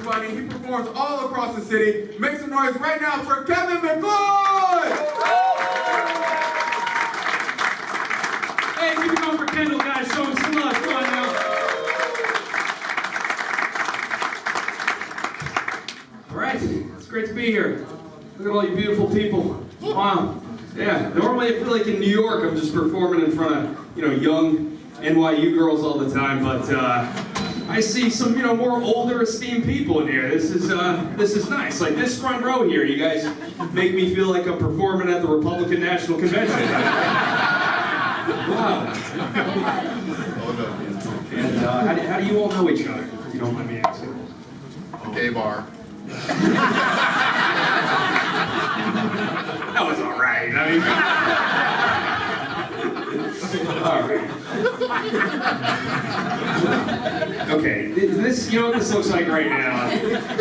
everybody. He performs all across the city. Make some noise right now for Kevin McGloin! Hey, keep it going for Kendall, guys. Show him some love. Come on now. All right, it's great to be here. Look at all you beautiful people. Wow. Yeah, normally I feel like in New York I'm just performing in front of, young NYU girls all the time, but I see some, more older esteemed people in here. This is nice. Like this front row here, you guys make me feel like I'm performing at the Republican National Convention. Wow. And how do you all know each other, if you don't mind me asking? Gay bar. That was all right. I mean, all right. Okay, this, you know what this looks like right now?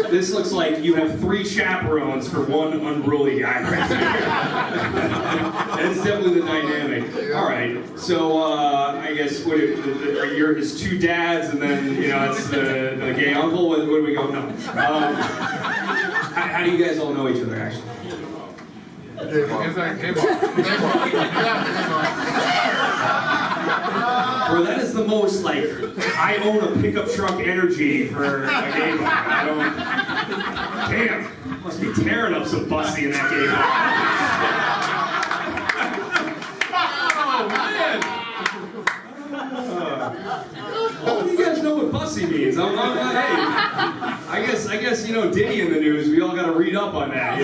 This looks like you have 3 chaperones for one unruly guy right there. That's definitely the dynamic. All right, so I guess you're his 2 dads, and then it's the gay uncle. Where do we go? No. How do you guys all know each other, actually? Gay bar. Bro, that is the most, like, I own a pickup truck energy for a gay bar. Damn, must be tearing up some bussy in that gay bar. Oh, man. You guys know what bussy means. Hey, I guess, Diddy in the news, we all got to read up on that,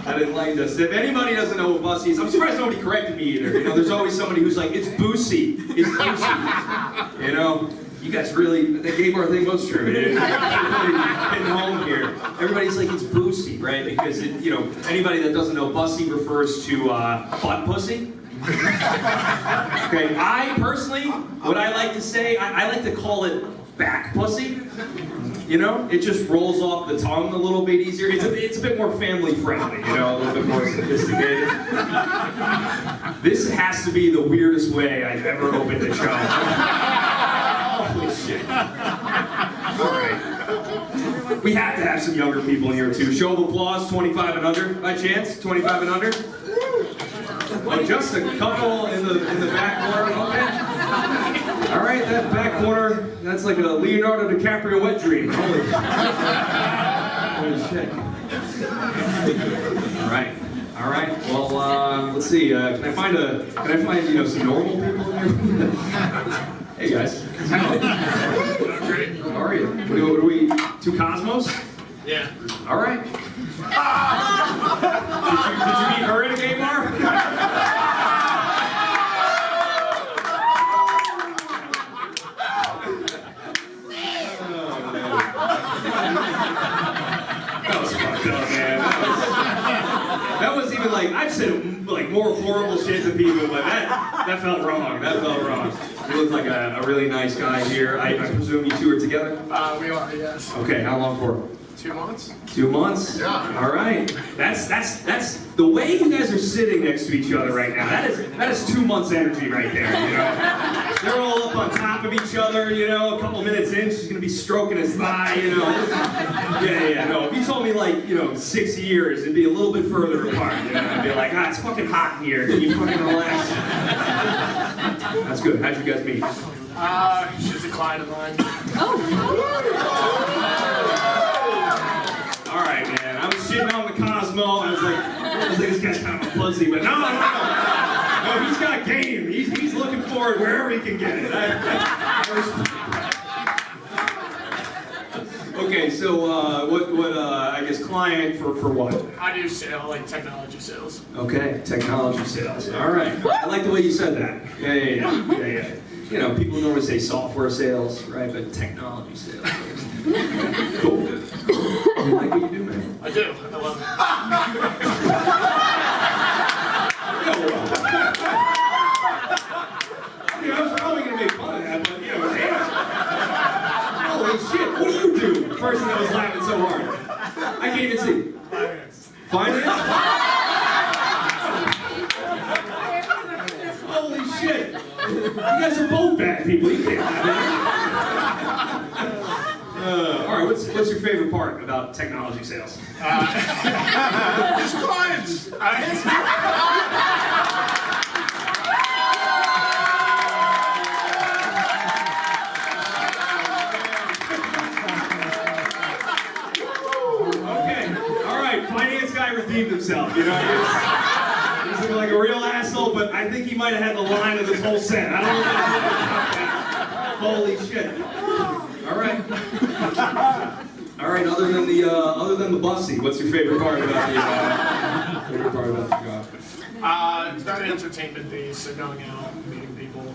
I didn't like this. If anybody doesn't know what bussy is, I'm surprised nobody corrected me either. There's always somebody who's like, it's boosie. It's boosie. You guys really, the gay bar thing was true. Hitting home here. Everybody's like, it's boosie, right? Because, anybody that doesn't know, bussy refers to butt pussy. Okay, I personally, what I like to say, I like to call it back pussy. It just rolls off the tongue a little bit easier. It's a bit more family friendly, a little bit more sophisticated. This has to be the weirdest way I've ever opened a show. Holy shit. All right. We have to have some younger people in here too. Show of applause, 25 and under, by chance? 25 and under? Oh, just a couple in the back corner, okay. All right, that back corner, that's like a Leonardo DiCaprio wet dream. Holy shit. All right. Well, let's see. Can I find some normal people in here? Hey guys. Great. How are you? What are we? 2 Cosmos? Yeah. All right. Did you meet her at a gay bar? That was fucked up, man. That was even like, I've said like more horrible shit to people, but that felt wrong. That felt wrong. You look like a really nice guy here. I presume you 2 are together? We are, yes. Okay, how long for? 2 months. 2 months? Yeah. All right. That's the way you guys are sitting next to each other right now. That is 2 months energy right there. They're all up on top of each other. A couple minutes in, she's gonna be stroking his thigh. Yeah. No, if you told me like 6 years, it'd be a little bit further apart. I'd be like, it's fucking hot in here. Can you fucking relax? That's good. How'd you guys meet? She's a client of mine. All right, man. I was shitting on the Cosmo. I was like, this guy's kind of a pussy, but no, he's got game. He's looking for it wherever he can get it. Okay, so what I guess client for what? I do like technology sales. Okay, technology sales. All right. I like the way you said that. Yeah. People normally say software sales, right? But technology sales. Cool. You like what you do, man? I do. I love it. I was probably going to make fun of that, but damn. Holy shit, what do you do? The person that was laughing so hard. I can't even see. Finance? Holy shit. You guys are both bad people. You can't have that. All right, what's your favorite part about technology sales? His clients. Finance guy redeemed himself, you know. He's looking like a real asshole, but I think he might have had the line of this whole set. I don't know. Holy shit! All right. All right. Other than the bussy, what's your favorite part about the job? It's very entertainment based, so going out, meeting people.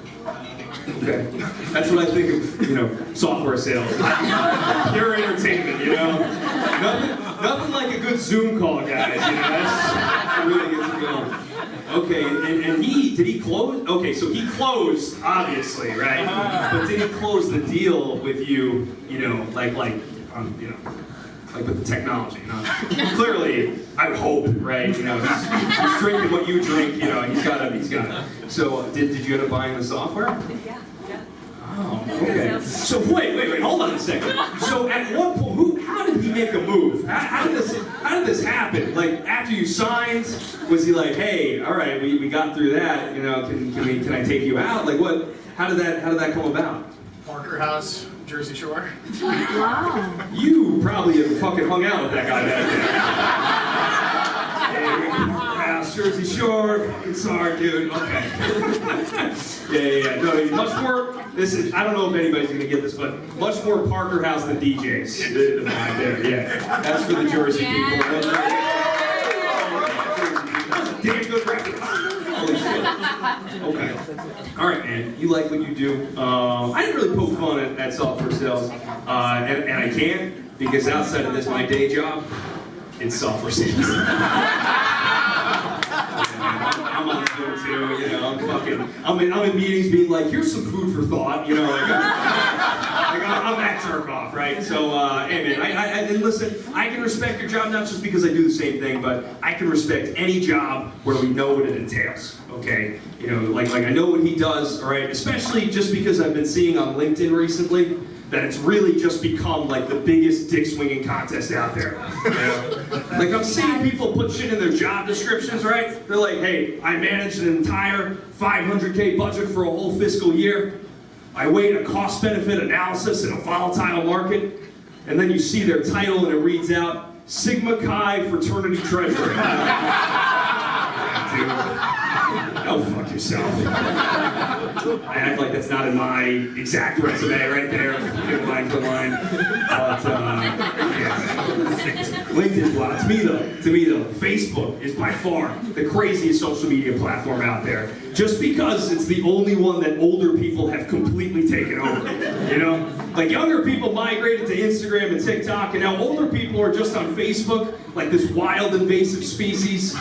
Okay, that's what I think of, software sales. Pure entertainment, Nothing like a good Zoom call, guys. That really gets it going. Okay, and did he close? Okay, so he closed, obviously, right? But did he close the deal with you? Like with the technology, Clearly, I would hope, right? He's drinking what you drink. He's got it. So, did you end up buying the software? Yeah. Oh, okay. So wait, hold on a second. So at what point, how did he make a move? How did this happen? Like after you signed, was he like, hey, all right, we got through that. Can I take you out? Like what? How did that come about? Parker House, Jersey Shore. Wow. You probably have fucking hung out with that guy back there. Jersey Shore, fucking sorry, dude. Okay. Yeah. No, much more. I don't know if anybody's gonna get this, but much more Parker House than DJs. The vibe there, yeah. That's for the Jersey people. Damn good record. Holy shit. Okay. All right, man. You like what you do. I didn't really poke fun at software sales, and I can't because outside of this, my day job, it's software sales. I'm on Zoom too, I'm in meetings being like, here's some food for thought, I'm that jerk off, right? So, hey man, and listen, I can respect your job not just because I do the same thing, but I can respect any job where we know what it entails, okay? Like I know what he does, all right? Especially just because I've been seeing on LinkedIn recently that it's really just become like the biggest dick swinging contest out there. Like I'm seeing people put shit in their job descriptions, right? They're like, hey, I managed an entire $500K budget for a whole fiscal year. I weighed a cost-benefit analysis in a volatile market. And then you see their title and it reads out, Sigma Chi Fraternity Treasurer. Oh, fuck yourself. I act like that's not in my exact resume right there, line for line. But, LinkedIn blog. To me though, Facebook is by far the craziest social media platform out there. Just because it's the only one that older people have completely taken over. Like younger people migrated to Instagram and TikTok, and now older people are just on Facebook, like this wild invasive species,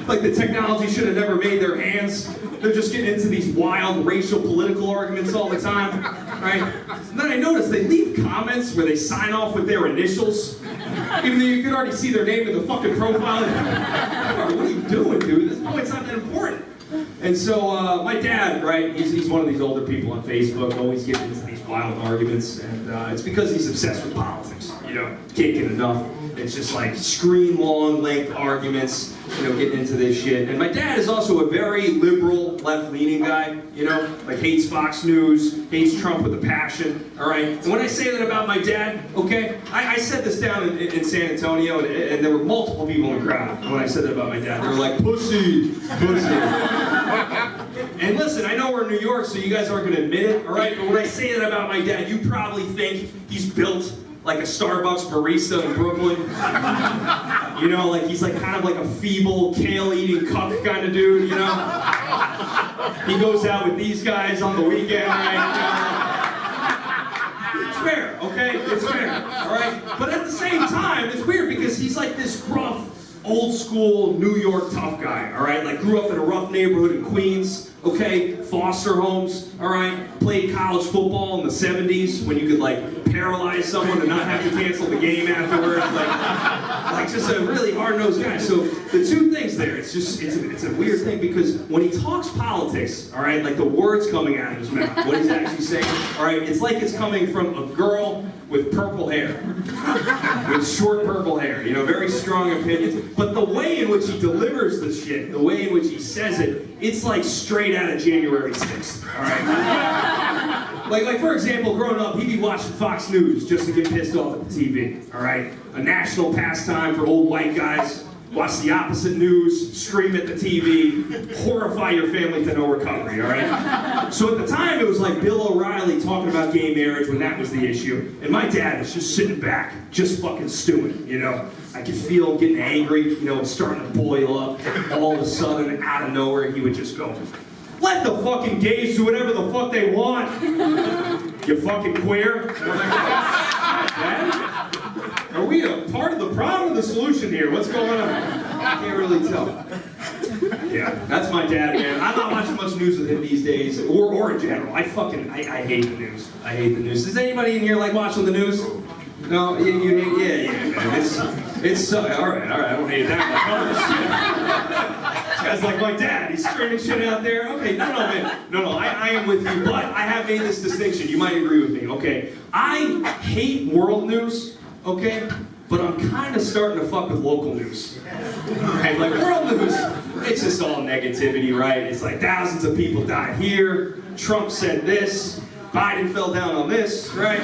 Like the technology should have never made their hands. They're just getting into these wild racial political arguments all the time, right? And then I noticed they leave comments where they sign off with their initials, even though you could already see their name in the fucking profile. What are you doing, dude? This point's not that important. And so my dad, right, he's one of these older people on Facebook, always getting into these wild arguments, and it's because he's obsessed with politics, can't get enough. It's just like screen long length arguments, getting into this shit. And my dad is also a very liberal, left-leaning guy, like hates Fox News, hates Trump with a passion, all right? And when I say that about my dad, okay, I said this down in San Antonio, and there were multiple people in the crowd when I said that about my dad. They were like, pussy. And listen, I know we're in New York, so you guys aren't going to admit it, all right? But when I say that about my dad, you probably think he's built like a Starbucks barista in Brooklyn. Like he's like kind of like a feeble, kale-eating cuck kind of dude, He goes out with these guys on the weekend, right? It's fair, okay? It's fair, all right? But at the same time, it's weird because he's like this gruff, old school New York tough guy, all right? Like grew up in a rough neighborhood in Queens, okay? Foster homes, all right? Played college football in the 70s when you could like paralyze someone and not have to cancel the game afterwards. Like, Like just a really hard-nosed guy. So the two things there, it's a weird thing because when he talks politics, all right, like the words coming out of his mouth, what he's actually saying, all right, it's like it's coming from a girl with purple hair, with short purple hair, you know, very strong opinions. But the way in which he delivers the shit, the way in which he says it, it's like straight out of January 6th, all right? Like for example, growing up, he'd be watching Fox News just to get pissed off at the TV, all right? A national pastime for old white guys. Watch the opposite news, scream at the TV, horrify your family to no recovery, all right? So at the time, it was like Bill O'Reilly talking about gay marriage when that was the issue. And my dad was just sitting back, just fucking stewing, you know? I could feel him getting angry, you know, starting to boil up. All of a sudden, out of nowhere, he would just go, "Let the fucking gays do whatever the fuck they want. You fucking queer." And I'm like, "Dad? Are we a part of the problem or the solution here? What's going on?" I can't really tell. Yeah, that's my dad, man. I'm not watching much news with him these days, or in general. I hate the news. I hate the news. Does anybody in here like watching the news? No, you hate, yeah, man. It's all right. I don't hate it that much. This guy's like my dad. He's screaming shit out there. Okay, no, man. No, I am with you, but I have made this distinction. You might agree with me, okay? I hate world news, okay? But I'm kind of starting to fuck with local news. Right? Like world news, it's just all negativity, right? It's like thousands of people died here, Trump said this, Biden fell down on this, right?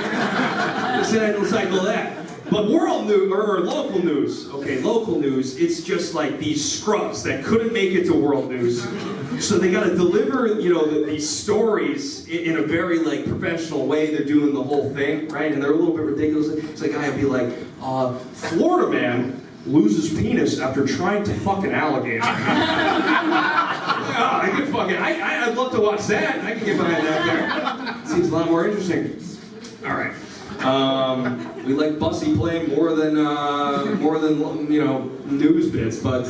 It's like all that. But world news, or local news, okay, local news, it's just like these scrubs that couldn't make it to world news. So they gotta deliver, you know, these stories in a very, like, professional way. They're doing the whole thing, right? And they're a little bit ridiculous. It's like, I'd be like, Florida man loses penis after trying to fuck an alligator. I'd love to watch that. I can get behind that there. Seems a lot more interesting. All right. We like Bussy playing more than you know, news bits, but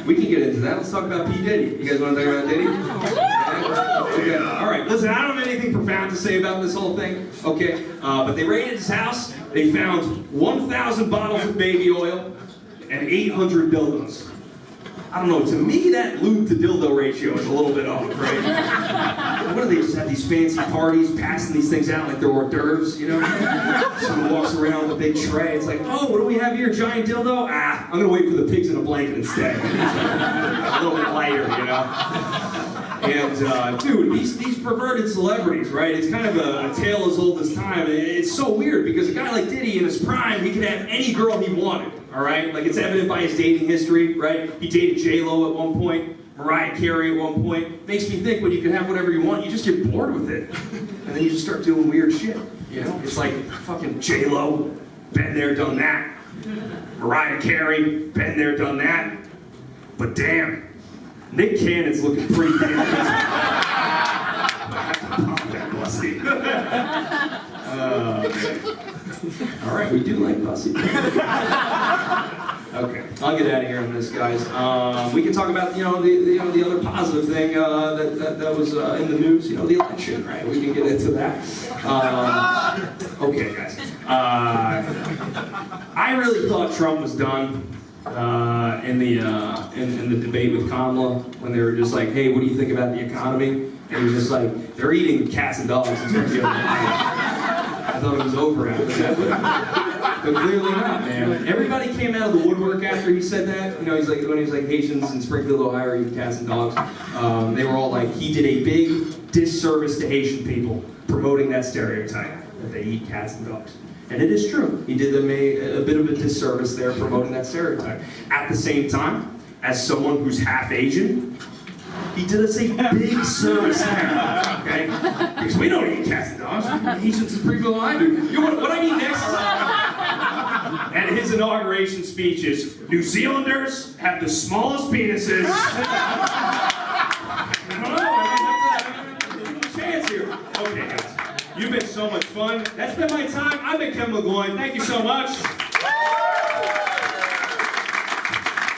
we can get into that. Let's talk about P. Diddy. You guys want to talk about Diddy? Okay. All right. Listen, I don't have anything profound to say about this whole thing. Okay, but they raided his house. They found 1,000 bottles of baby oil and 800 dildos. I don't know, to me that lube to dildo ratio is a little bit off, right? What do they just have these fancy parties, passing these things out like they're hors d'oeuvres, you know? Someone walks around with a big tray, it's like, oh, what do we have here, giant dildo? Ah, I'm gonna wait for the pigs in a blanket instead. A little bit lighter, you know? And dude, these perverted celebrities, right? It's kind of a tale as old as time. It's so weird because a guy like Diddy in his prime, he could have any girl he wanted, all right? Like it's evident by his dating history, right? He dated J-Lo at one point, Mariah Carey at one point. Makes me think when you can have whatever you want, you just get bored with it. And then you just start doing weird shit, you know? It's like fucking J-Lo, been there, done that. Mariah Carey, been there, done that. But damn, Nick Cannon's looking pretty damn busy. That Bussy. All right, we do like Bussy. Okay, I'll get out of here on this, guys. We can talk about, you know, the other positive thing that was in the news, you know, the election, right? We can get into that. Okay, guys. I really thought Trump was done. In the debate with Kamala, when they were just like, hey, what do you think about the economy? And he was just like, they're eating cats and dogs. I thought it was over after that, but clearly not, man. Everybody came out of the woodwork after he said that. You know, he's like, when he was like, Haitians in Springfield, Ohio are eating cats and dogs. They were all like, he did a big disservice to Haitian people, promoting that stereotype that they eat cats and dogs. And it is true. He did them a bit of a disservice there promoting that stereotype. At the same time, as someone who's half Asian, he did us a big service there, okay? Because we don't eat cats and dogs. Asians in Springfield, I do. You know what I need next? At his inauguration speech is, New Zealanders have the smallest penises. Chance here. Okay, guys. You've been so much fun. That's been my time. I've been Ken McGloin. Thank you so much.